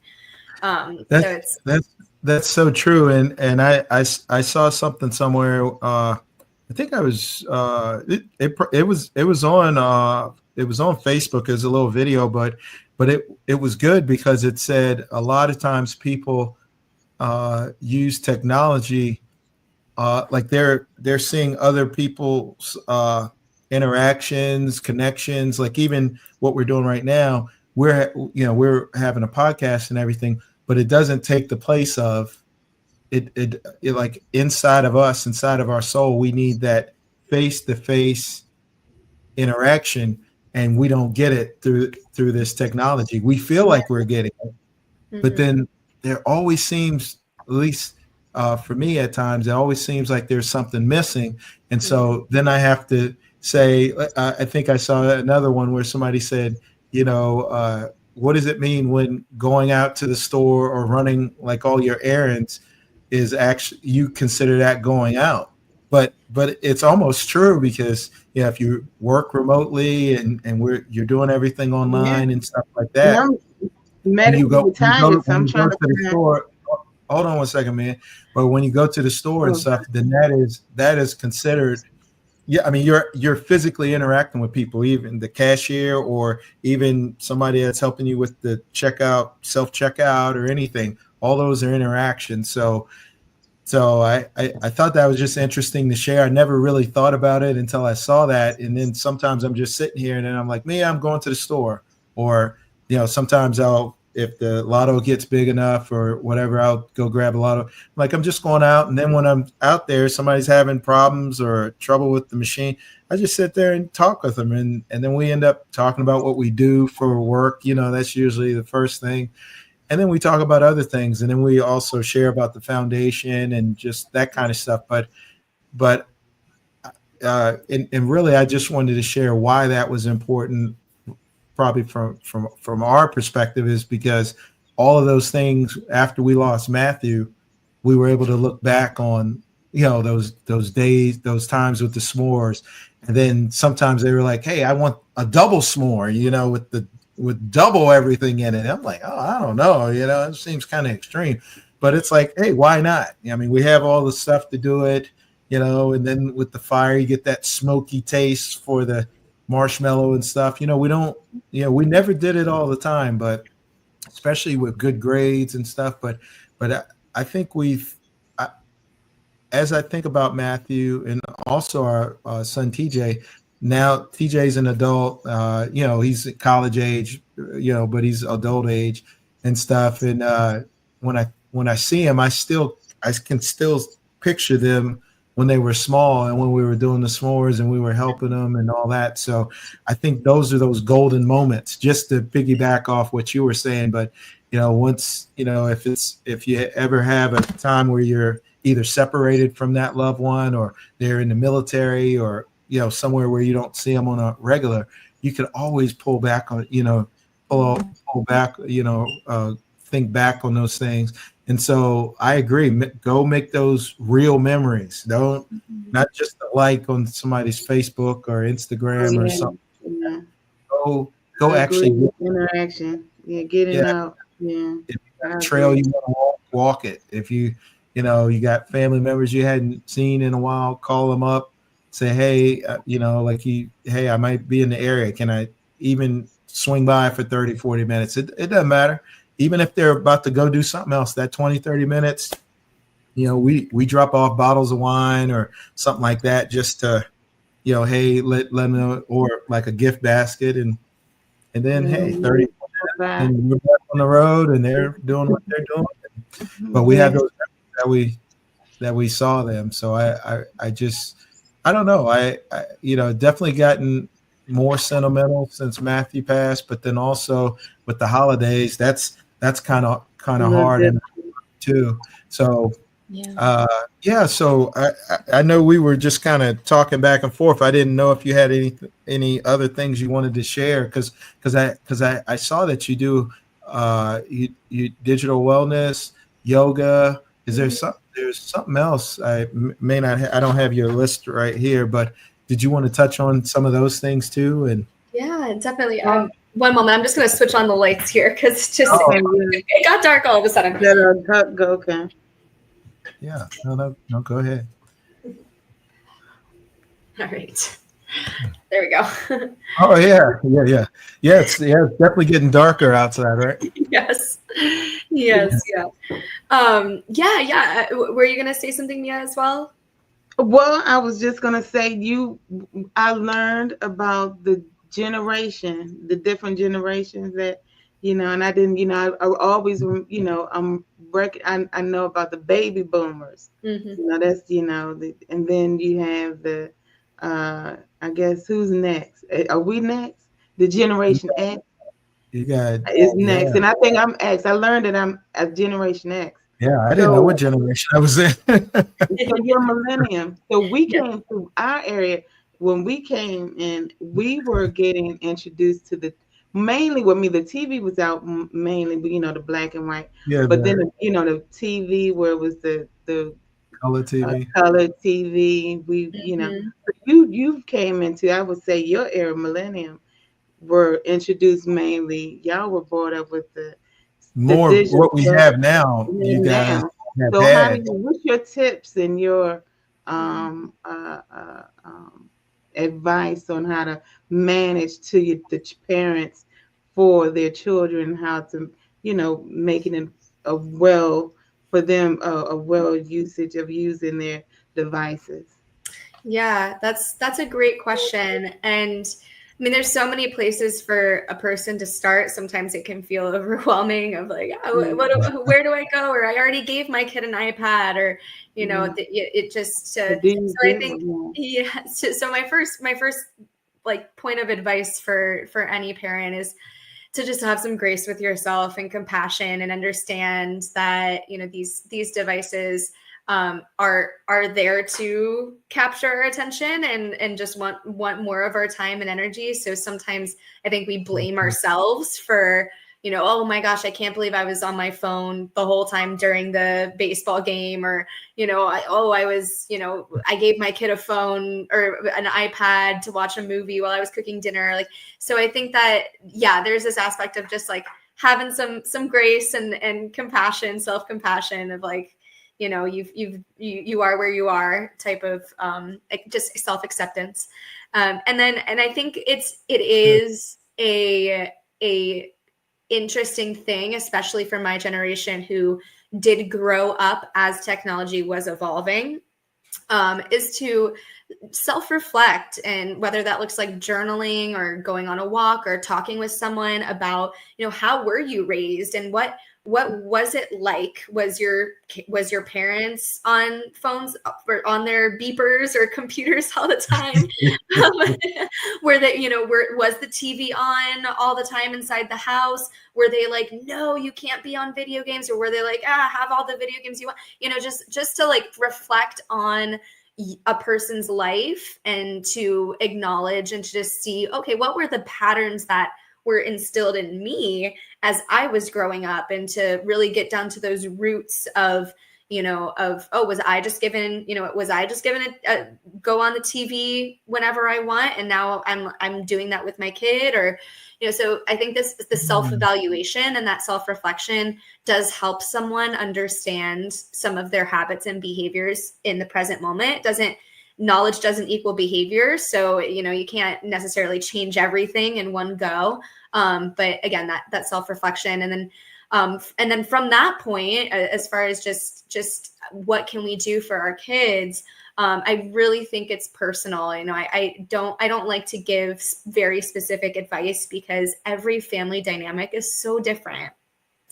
That's so true. And I saw something somewhere. I think I was it was on Facebook as a little video, but it was good, because it said a lot of times people use technology like they're seeing other people's interactions, connections, like even what we're doing right now. We're having a podcast and everything, but it doesn't take the place of it like inside of us, inside of our soul. We need that face-to-face interaction, and we don't get it through this technology. We feel like we're getting it, but then there always seems, at least for me at times, it always seems like there's something missing. And so then I have to say, I think I saw another one where somebody said, what does it mean when going out to the store or running like all your errands is actually, you consider that going out? But it's almost true, because if you work remotely and you're doing everything online and stuff like that, when you go to the store, hold on one second, man. But when you go to the store and stuff, then that is considered. Yeah, I mean, you're physically interacting with people, even the cashier, or even somebody that's helping you with the checkout, self-checkout, or anything. All those are interactions. So I thought that was just interesting to share. I never really thought about it until I saw that. And then sometimes I'm just sitting here and then I'm like, I'm going to the store. Or, sometimes if the lotto gets big enough or whatever, I'll go grab a lotto. Like I'm just going out, and then when I'm out there, somebody's having problems or trouble with the machine, I just sit there and talk with them, and then we end up talking about what we do for work. That's usually the first thing, and then we talk about other things, and then we also share about the foundation and just that kind of stuff. But and really, I just wanted to share why that was important. Probably from our perspective is because all of those things after we lost Matthew, we were able to look back on those days, those times with the s'mores, and then sometimes they were like, hey, I want a double s'more, with double everything in it. I'm like, oh, I don't know, it seems kind of extreme, but it's like, hey, why not? I mean, we have all the stuff to do it, and then with the fire, you get that smoky taste for the marshmallow and stuff. We don't, we never did it all the time, but especially with good grades and stuff. But I think as I think about Matthew and also our son TJ. Now TJ's an adult. He's college age, but he's adult age and stuff. And when I see him, I can still picture them when they were small and when we were doing the s'mores and we were helping them and all that. So I think those are those golden moments, just to piggyback off what you were saying. But, once, if you ever have a time where you're either separated from that loved one or they're in the military or, somewhere where you don't see them on a regular, you can always pull back on, pull back, think back on those things. And so I agree. Go make those real memories. Not just a like on somebody's Facebook or Instagram or something. Yeah. Go actually interaction. Yeah, getting out. Yeah. If you got a trail you want to walk it. If you got family members you hadn't seen in a while, call them up. Say, hey, hey, I might be in the area. Can I even swing by for 30, 40 minutes? It doesn't matter. Even if they're about to go do something else, that 20, 30 minutes, we drop off bottles of wine or something like that just to, hey, let them know, or like a gift basket. And then, hey, 30 minutes and we're back on the road and they're doing what they're doing. But we have those that we saw them. So I don't know. I definitely gotten more sentimental since Matthew passed, but then also with the holidays, that's kind of hard too. So so I know we were just kind of talking back and forth. I didn't know if you had any other things you wanted to share because I saw that you do you digital wellness, yoga. Is there there's something else I may not I don't have your list right here, but did you want to touch on some of those things too? And yeah, definitely. One moment, I'm just going to switch on the lights here because it got dark all of a sudden. Go, okay. Yeah, no, go ahead. All right, there we go. Oh yeah. It's definitely getting darker outside, right? Yes. Yeah. Were you going to say something, Mia, as well? Well, I was just going to say I learned about the different generations that, and I didn't, I always, I know about the baby boomers, that's, and then you have the, I guess who's next? Are we next? The Generation X is next. And I think I'm X. I learned that I'm a Generation X. Yeah, I didn't know what generation I was in. So you're millennium. So we came through our area. When we came in, we were getting introduced to mainly with me, the TV was out mainly, but the black and white. Yeah, but then the TV where it was the color TV. Color TV. We you came into, I would say, your era, millennium, were introduced mainly. Y'all were brought up with the more what we have now. You guys. So what's your tips and your advice on how to manage the parents for their children, how to making it a well usage of using their devices? Yeah, that's a great question. And I mean, there's so many places for a person to start. Sometimes it can feel overwhelming of like, oh, where do I go? Or I already gave my kid an iPad, or, it just, so I think, yeah. So my first like point of advice for any parent is to just have some grace with yourself and compassion, and understand that, these devices are there to capture our attention and just want more of our time and energy. So sometimes I think we blame ourselves for, oh my gosh, I can't believe I was on my phone the whole time during the baseball game, or, I gave my kid a phone or an iPad to watch a movie while I was cooking dinner. Like, so I think that, yeah, there's this aspect of just like having some grace and compassion, self-compassion of like, you are where you are type of like just self-acceptance. And I think it is a interesting thing, especially for my generation who did grow up as technology was evolving, is to self-reflect, and whether that looks like journaling or going on a walk or talking with someone about, how were you raised, and what was it like? Was your parents on phones or on their beepers or computers all the time? Were they, was the TV on all the time inside the house? Were they like, no, you can't be on video games? Or were they like, have all the video games you want? Just to like reflect on a person's life, and to acknowledge and to just see, okay, what were the patterns that were instilled in me as I was growing up, and to really get down to those roots of, was I just given a go on the TV whenever I want, and now I'm doing that with my kid, or, so I think the self-evaluation and that self-reflection does help someone understand some of their habits and behaviors in the present moment. Knowledge doesn't equal behavior. So, you can't necessarily change everything in one go. But again, that self-reflection, and then from that point, as far as just what can we do for our kids, I really think it's personal. I don't like to give very specific advice, because every family dynamic is so different.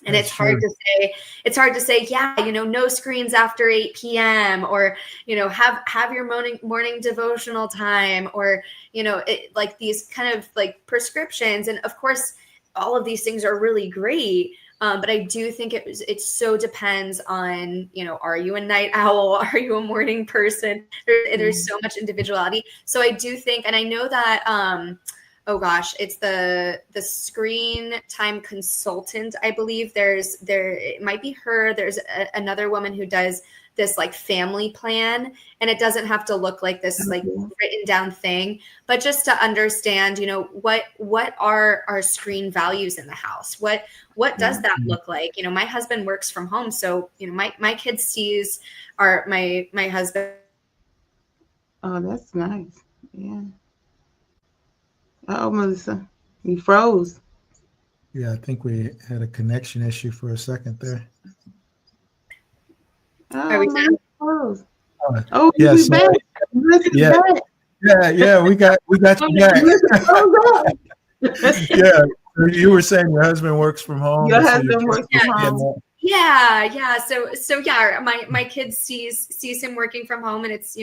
And it's hard to say, yeah, no screens after 8 p.m. or, have your morning devotional time, or, like these kind of like prescriptions. And of course, all of these things are really great. But I do think it so depends on, are you a night owl? Are you a morning person? There's so much individuality. So I do think, and I know that, oh gosh, it's the screen time consultant, I believe. It might be her. There's another woman who does this like family plan, and it doesn't have to look like this like written down thing, but just to understand, what are our screen values in the house? What does that look like? My husband works from home, so my kid sees my husband. Oh, that's nice. Yeah. Oh, Melissa, you froze. Yeah, I think we had a connection issue for a second there. Are we Melissa froze. Oh, yes. Back. Yeah. Back. Yeah. We got you back. Yeah. You were saying your husband works from home. Your husband works from home. Yeah. So yeah, my kid sees him working from home, and it's,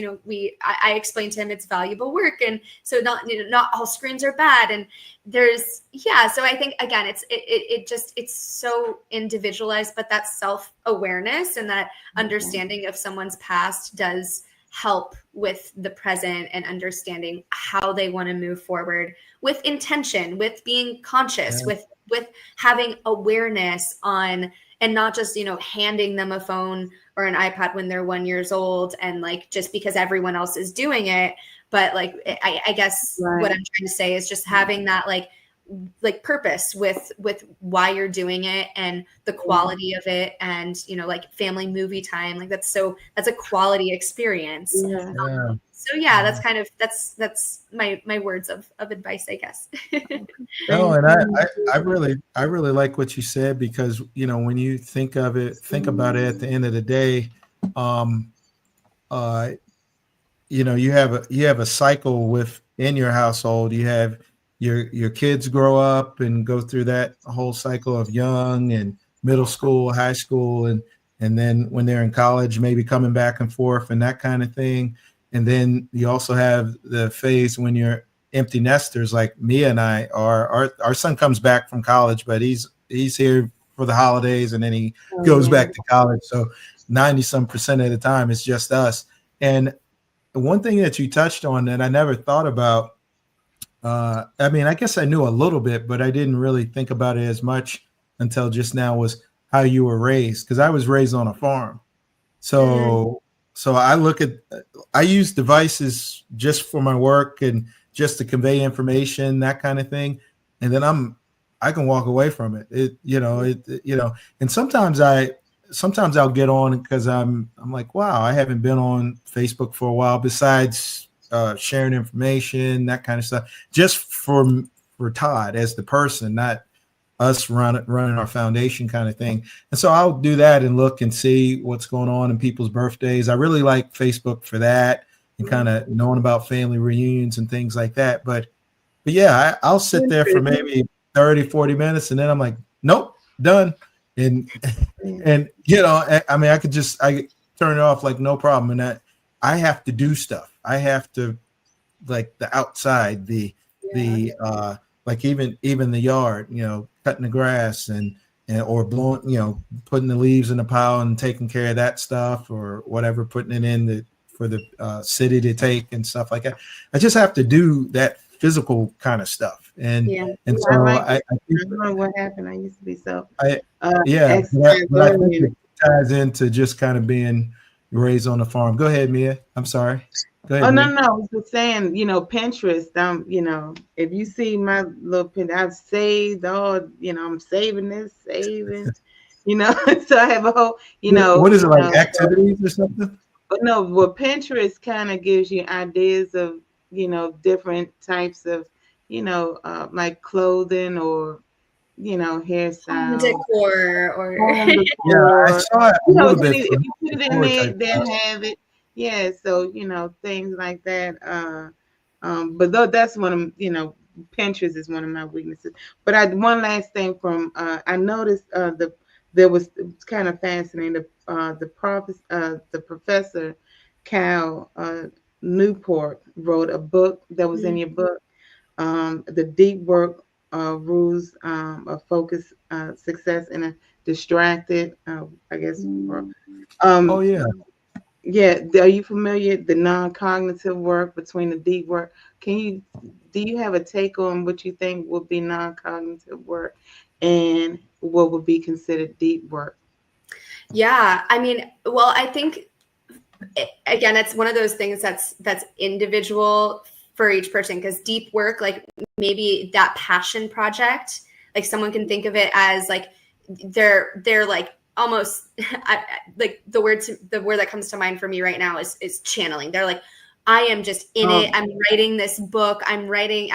I explained to him it's valuable work. And so not all screens are bad. And so I think, again, it's so individualized, but that self-awareness and that understanding of someone's past does help with the present, and understanding how they want to move forward with intention, with being conscious, with having awareness on, and not just, handing them a phone or an iPad when they're 1 year old, and like, just because everyone else is doing it. But like, I guess what I'm trying to say is just having that like purpose with why you're doing it, and the quality of it, and like family movie time, like that's a quality experience. So yeah, that's my words of advice, I guess. No, and I really like what you said, because when you think about it at the end of the day, you have a cycle within your household. You your kids grow up and go through that whole cycle of young and middle school, high school, and then when they're in college, maybe coming back and forth and that kind of thing. And then you also have the phase when you're empty nesters, like Mia and I are. Our son comes back from college, but he's here for the holidays and then he goes back to college. So 90% of the time it's just us. And one thing that you touched on that I never thought about, I mean, I guess I knew a little bit, but I didn't really think about it as much until just now, was how you were raised. Because I was raised on a farm. So I use devices just for my work and just to convey information, that kind of thing. And then I can walk away from it. And sometimes I'll get on because I'm like, wow, I haven't been on Facebook for a while, besides sharing information, that kind of stuff, just for Todd as the person, not us running our foundation kind of thing. And so I'll do that and look and see what's going on in people's birthdays. I really like Facebook for that and kind of knowing about family reunions and things like that. But yeah, I'll sit there for maybe 30, 40 minutes and then I'm like, nope, done. And I mean, I turn it off like no problem. And that I have to do stuff. I have to, like, the outside, like even the yard, cutting the grass and or blowing, putting the leaves in the pile and taking care of that stuff or whatever, putting it in for the city to take and stuff like that. I just have to do that physical kind of stuff. And so I don't know what happened. I used to be so. But I think it ties into just kind of being raised on a farm. Go ahead, Mia. I'm sorry. Go ahead. No. I was just saying, Pinterest. If you see my little pin, I've saved all. I'm saving this, saving. So I have a whole. What is it, like activities or something? But no, well, Pinterest kind of gives you ideas of different types of like clothing or hairstyle, decor, or I saw it a little bit. If you put it in there, they'll have it. Yeah, so things like that. But though that's one of Pinterest is one of my weaknesses. But one last thing from I noticed there was kind of fascinating. The professor Cal Newport wrote a book that was in your book, the Deep Work Rules of Focus, Success in a Distracted, I guess. Oh yeah. Yeah, are you familiar the non-cognitive work between the deep work? Do you have a take on what you think would be non-cognitive work and what would be considered deep work? Yeah, I mean, well, I think again, it's one of those things that's individual for each person, because deep work, like maybe that passion project, like someone can think of it as like they're like almost like the word that comes to mind for me right now is channeling. They're like, I am just in it. I'm writing this book. I'm creating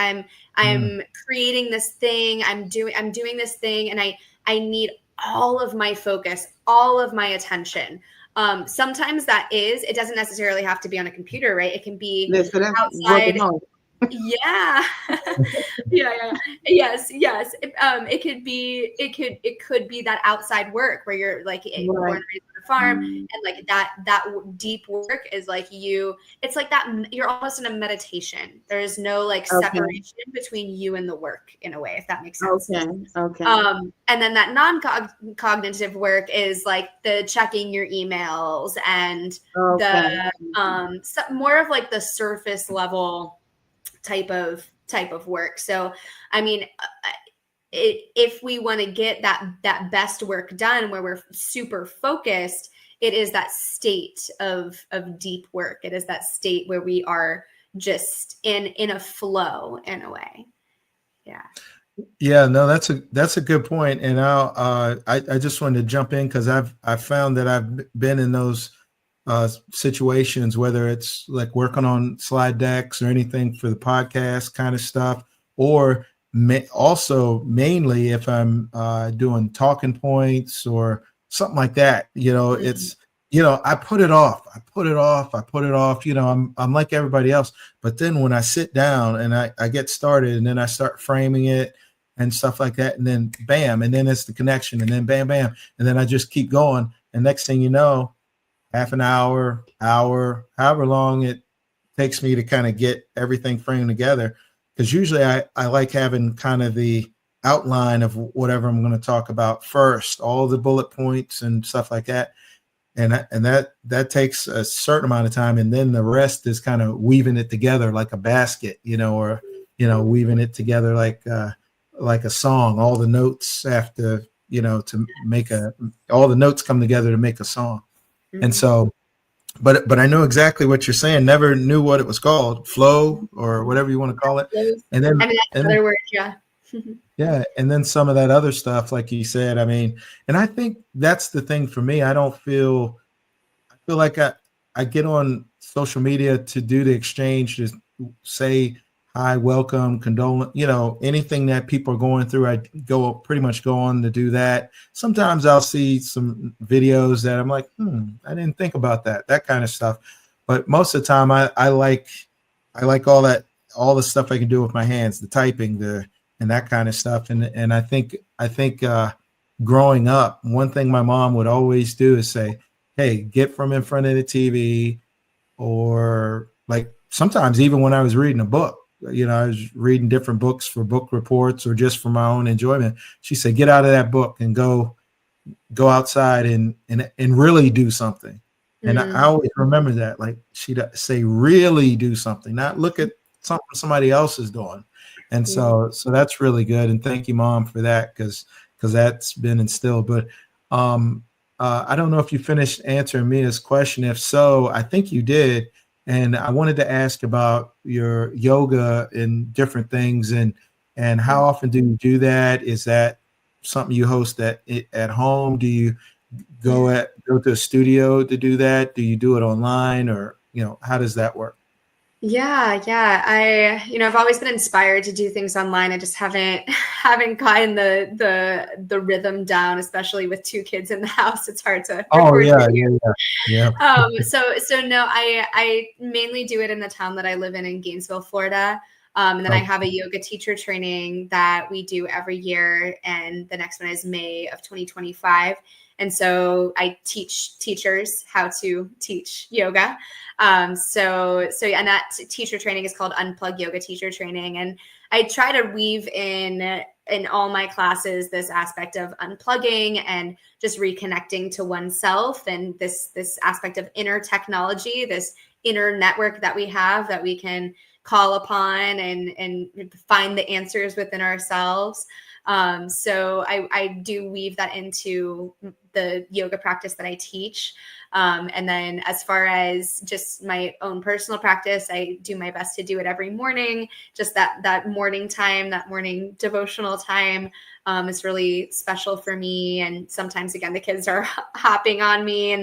this thing. I'm doing this thing. And I need all of my focus, all of my attention. Sometimes it doesn't necessarily have to be on a computer, right? It can be outside. Yeah. Yes. It could be that outside work where you're like born and raised on a farm, and like that deep work is like it's like that you're almost in a meditation. There's no like separation between you and the work, in a way, if that makes sense. Okay. And then that non-cognitive work is like the checking your emails and the more of like the surface level type of work. So, I mean, if we want to get that best work done where we're super focused, it is that state of deep work. It is that state where we are just in a flow, in a way. Yeah. Yeah, no, that's a good point. And I just wanted to jump in because I've found that I've been in those situations, whether it's like working on slide decks or anything for the podcast kind of stuff, or also mainly if I'm doing talking points or something like that. It's I put it off. I'm like everybody else. But then when I sit down and I get started and then I start framing it and stuff like that, and then bam, and then it's the connection, and then bam, bam, and then I just keep going. And next thing you know, half an hour, however long it takes me to kind of get everything framed together. Because usually I like having kind of the outline of whatever I'm going to talk about first, all the bullet points and stuff like that. And that takes a certain amount of time, and then the rest is kind of weaving it together like a basket, or weaving it together like a song. All the notes have to to make all the notes come together to make a song. Mm-hmm. And so, but I know exactly what you're saying. Never knew what it was called, flow or whatever you want to call it. And then that's another word, yeah. Yeah. And then some of that other stuff, like you said, and I think that's the thing for me. I feel like I get on social media to do the exchange, to say hi, welcome, condolence, anything that people are going through. I pretty much go on to do that. Sometimes I'll see some videos that I'm like, I didn't think about that kind of stuff. But most of the time I like all the stuff I can do with my hands, the typing, and that kind of stuff. And I think growing up, one thing my mom would always do is say, hey, get from in front of the TV, or like sometimes even when I was reading a book, I was reading different books for book reports or just for my own enjoyment. She said, get out of that book and go outside and really do something. And I always remember that, like she'd say, really do something, not look at something somebody else is doing. And so that's really good. And thank you, Mom, for that, because that's been instilled. But I don't know if you finished answering Mia's question. If so, I think you did. And I wanted to ask about your yoga and different things, and how often do you do that? Is that something you host at home? Do you go to a studio to do that? Do you do it online, or how does that work? Yeah. I've always been inspired to do things online. I just haven't gotten the rhythm down, especially with 2 kids in the house. It's hard to. Oh yeah. So no, I mainly do it in the town that I live in Gainesville, Florida. And then I have a yoga teacher training that we do every year, and the next one is May of 2025. And so I teach teachers how to teach yoga. And that teacher training is called Unplug Yoga Teacher Training. And I try to weave in all my classes this aspect of unplugging and just reconnecting to oneself, and this aspect of inner technology, this inner network that we have that we can call upon and find the answers within ourselves. So I do weave that into the yoga practice that I teach. And then as far as just my own personal practice, I do my best to do it every morning. Just that morning time, that morning devotional time is really special for me. And sometimes, again, the kids are hopping on me,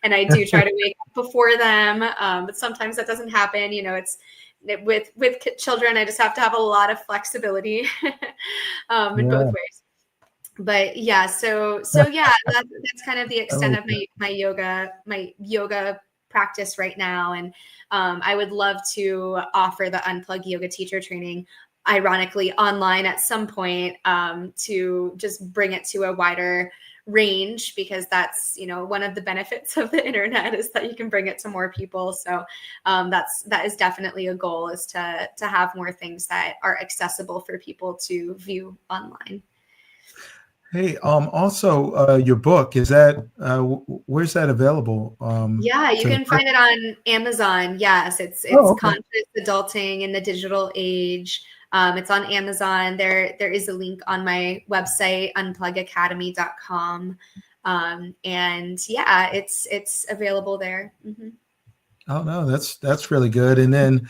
and I do try to wake up before them. But sometimes that doesn't happen. It's with children, I just have to have a lot of flexibility in both ways. But yeah, so yeah, that's kind of the extent of my yoga practice right now. And I would love to offer the Unplug Yoga Teacher Training, ironically, online at some point, to just bring it to a wider range, because that's one of the benefits of the internet, is that you can bring it to more people. So that is definitely a goal, is to have more things that are accessible for people to view online. Hey, also your book, is that where's that available? Yeah, you can find it on Amazon. Yes, it's Conscious Adulting in the Digital Age. It's on Amazon. There is a link on my website, unplugacademy.com. And yeah, it's available there. Mm-hmm. Oh no, that's really good. And then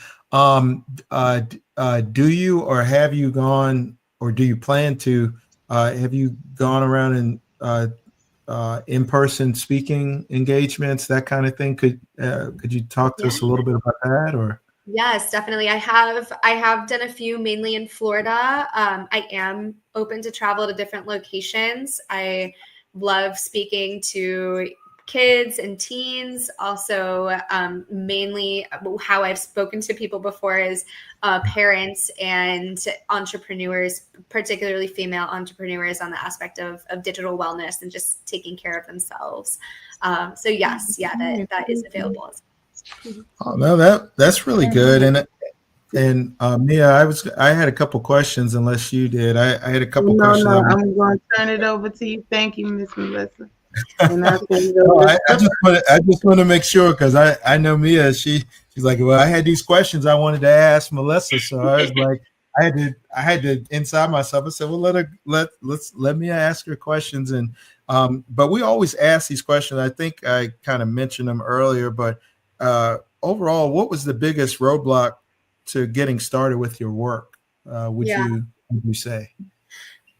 do you, or have you gone, or do you plan to have you gone around and in-person speaking engagements, that kind of thing? Could you talk to us a little bit about that? Or yes, definitely. I have done a few, mainly in Florida. I am open to travel to different locations. I love speaking to kids and teens. Also, mainly how I've spoken to people before is parents and entrepreneurs, particularly female entrepreneurs, on the aspect of digital wellness and just taking care of themselves. So yes, that is available. Oh, no, that's really good. And Mia, I had a couple questions, unless you did. I had a couple questions. No, I'm going to turn it over to you. Thank you, Miss Melissa. And I'll turn it No, over. I just want to make sure, because I know Mia. She's like, well, I had these questions I wanted to ask Melissa, so I was like, I had to inside myself. I said, well, let Mia ask her questions, and but we always ask these questions. I think I kind of mentioned them earlier, but overall, what was the biggest roadblock to getting started with your work? Would you say?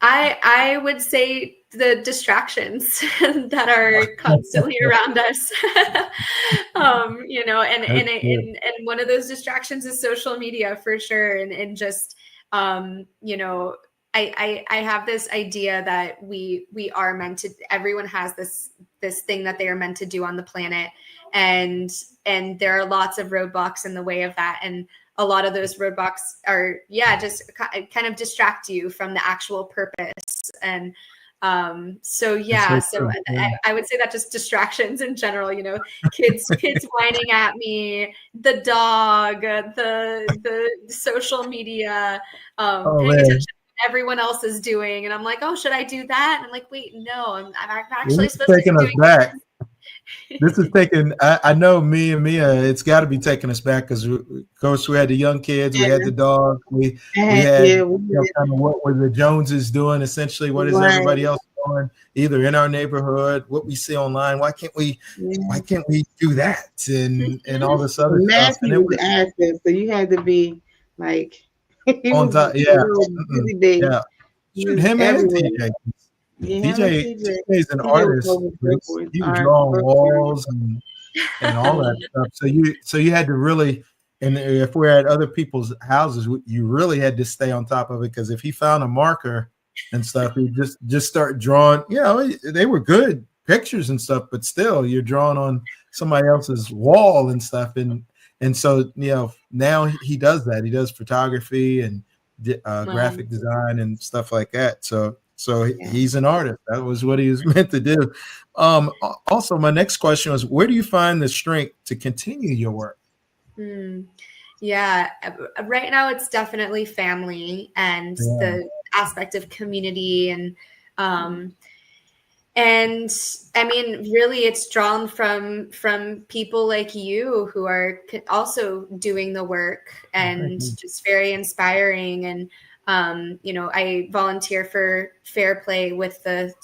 I would say the distractions that are constantly around us. And one of those distractions is social media, for sure. And just, I have this idea that we are meant to, everyone has this thing that they are meant to do on the planet. And there are lots of roadblocks in the way of that. And a lot of those roadblocks are, just kind of distract you from the actual purpose. And I would say that just distractions in general, kids whining at me, the dog, the social media, paying attention to what everyone else is doing. And I'm like, oh, should I do that? And I'm like, wait, no, I'm actually supposed to be doing back. This is taking, I know me and Mia, it's got to be taking us back, because of course we had the young kids, we had the dog, we had kind of what were the Joneses doing, essentially. What is everybody else doing, either in our neighborhood, what we see online? Why can't we do that, and all this other stuff? And it was active, so you had to be like on top. Shoot, him and TJ. TJ's an artist. He would draw on walls and all that stuff. So you had to really, and if we're at other people's houses, you really had to stay on top of it, because if he found a marker and stuff, he'd just start drawing. They were good pictures and stuff, but still, you're drawing on somebody else's wall and stuff. And so now he does that. He does photography and graphic design and stuff like that. So he's an artist. That was what he was meant to do. Also, my next question was, where do you find the strength to continue your work? Yeah, right now it's definitely family and the aspect of community. And I mean, really, it's drawn from people like you who are also doing the work, and just very inspiring. And I volunteer for Fair Play with the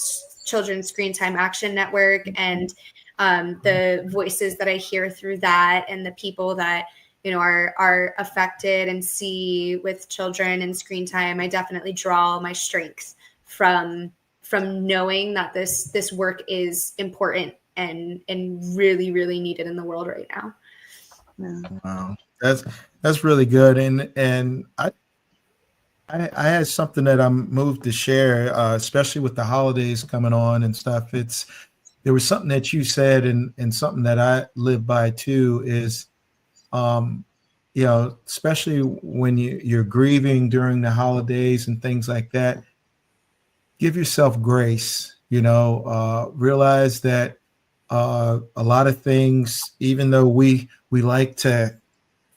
Children's Screen Time Action Network, and the voices that I hear through that, and the people that are affected and see with children and screen time. I definitely draw my strength from knowing that this work is important and really, really needed in the world right now. Wow, that's really good. And I had something that I'm moved to share, especially with the holidays coming on and stuff. There was something that you said, and something that I live by too, is, especially when you're grieving during the holidays and things like that, give yourself grace, realize that a lot of things, even though we like to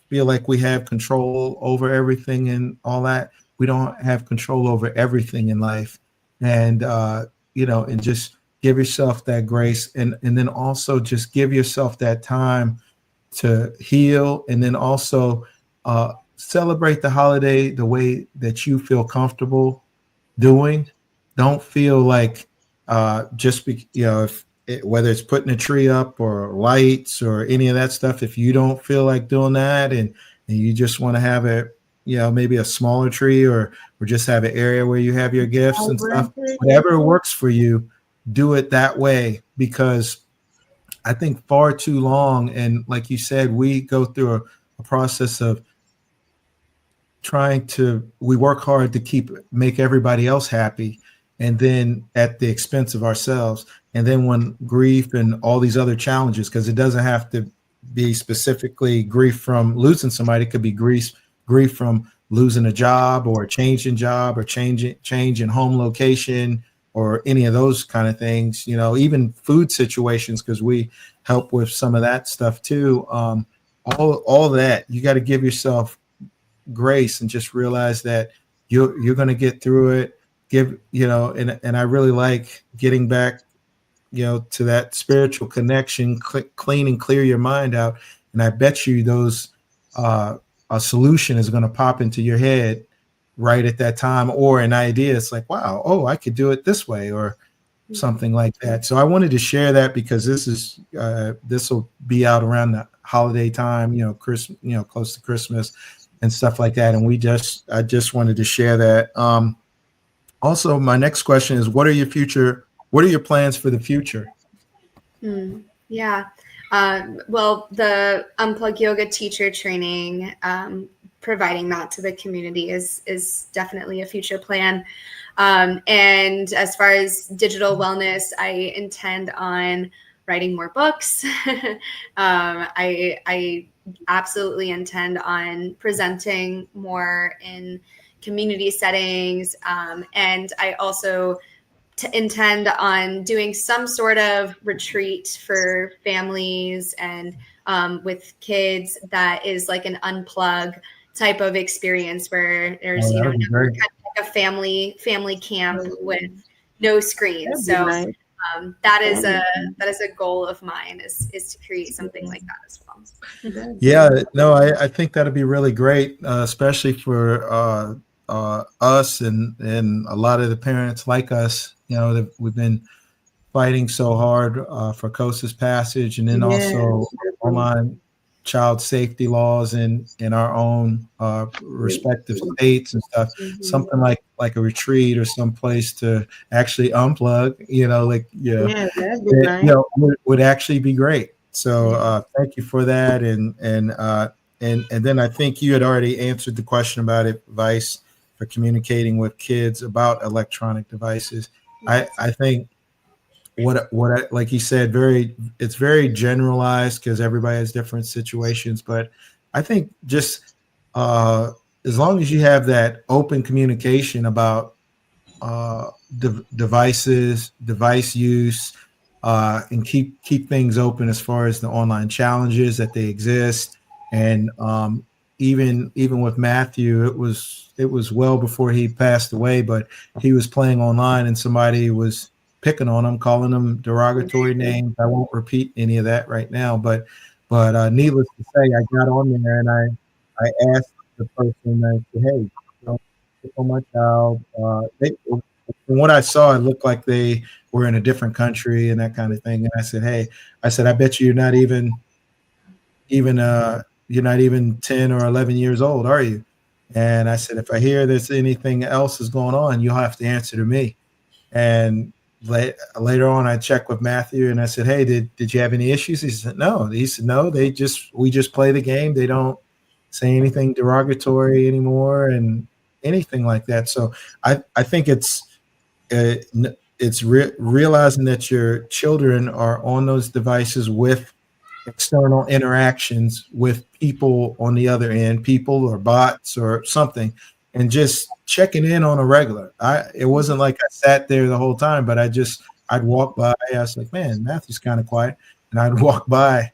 feel like we have control over everything and all that, we don't have control over everything in life. And, and just give yourself that grace, and then also just give yourself that time to heal, and then also celebrate the holiday the way that you feel comfortable doing. Don't feel like whether it's putting a tree up or lights or any of that stuff, if you don't feel like doing that, and you just want to have maybe a smaller tree, or just have an area where you have your gifts and stuff, whatever works for you, do it that way. Because I think far too long, and like you said, we go through a process of we work hard to make everybody else happy. and then at the expense of ourselves. And then when grief and all these other challenges, because it doesn't have to be specifically grief from losing somebody, it could be grief from losing a job or a change in job or change in home location or any of those kind of things, even food situations, because we help with some of that stuff too. All that, you got to give yourself grace and just realize that you're going to get through it. And I really like getting back, to that spiritual connection, clean and clear your mind out. And I bet you those, a solution is going to pop into your head right at that time, or an idea. It's like, wow, I could do it this way, or something like that. So I wanted to share that because this will be out around the holiday time, Christmas, close to Christmas and stuff like that. And I just wanted to share that. Also, my next question is, what are your plans for the future? Yeah. Well, the Unplug Yoga teacher training, providing that to the community is definitely a future plan. And as far as digital wellness, I intend on writing more books. I absolutely intend on presenting more in community settings. And I also intend on doing some sort of retreat for families and with kids that is like an unplug type of experience where there's kind of like a family camp with no screens. So nice. That is a goal of mine is to create something like that as well. Yeah, no, I think that'd be really great, especially for us and a lot of the parents like us, that we've been fighting so hard for COSA's passage, and then also online child safety laws in our own respective states and stuff. Something like a retreat or some place to actually unplug, that'd be nice. Would actually be great. So thank you for that. And then I think you had already answered the question about advice for communicating with kids about electronic devices. I think what I, like you said, it's very generalized because everybody has different situations. But I think just as long as you have that open communication about devices, device use, and keep things open as far as the online challenges that they exist, and even with Matthew, it was well before he passed away, but he was playing online and somebody was picking on him, calling him derogatory names. I won't repeat any of that right now, but needless to say, I got on there and I asked the person, I said, hey, don't pick on my child. From what I saw, it looked like they were in a different country and that kind of thing. And I said, hey, I bet you're not even you're not even 10 or 11 years old, are you? And I said, if I hear there's anything else is going on, you'll have to answer to me. And later on, I checked with Matthew and I said, hey, did you have any issues? He said, no. He said, no, we just play the game. They don't say anything derogatory anymore and anything like that. So I think it's realizing that your children are on those devices with external interactions with people on the other end, people or bots or something, and just checking in on a regular. It wasn't like I sat there the whole time, but I'd walk by. I was like, man, Matthew's kind of quiet. And I'd walk by,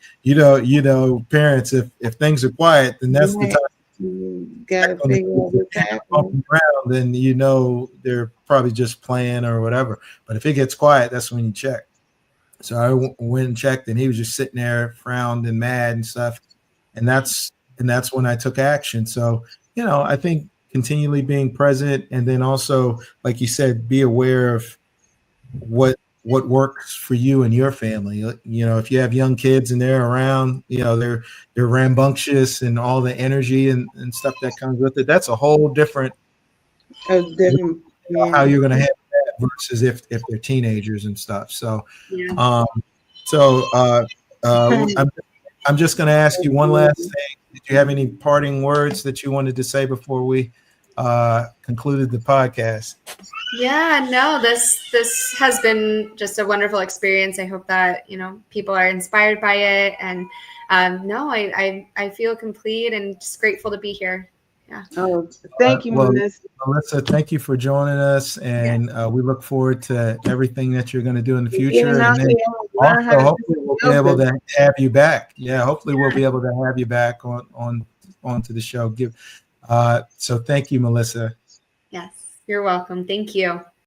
parents, if things are quiet, then that's the time. You gotta figure out what's happening. Then they're probably just playing or whatever. But if it gets quiet, that's when you check. So I went and checked, and he was just sitting there, frowned and mad and stuff. And that's when I took action. So, I think continually being present, and then also, like you said, be aware of what works for you and your family. If you have young kids and they're around, they're rambunctious and all the energy and stuff that comes with it. That's a whole different how you're going to handle that versus if they're teenagers and stuff. So, I'm just going to ask you one last thing. Did you have any parting words that you wanted to say before we concluded the podcast. Yeah, no, this has been just a wonderful experience. I hope that, people are inspired by it. And no, I feel complete and just grateful to be here. Yeah. Oh, thank you, Melissa. Melissa, thank you for joining us. And we look forward to everything that you're going to do in the future. And then also, hopefully we'll be able to have you back. Yeah, hopefully we'll be able to have you back onto the show. So thank you, Melissa. Yes, you're welcome. Thank you.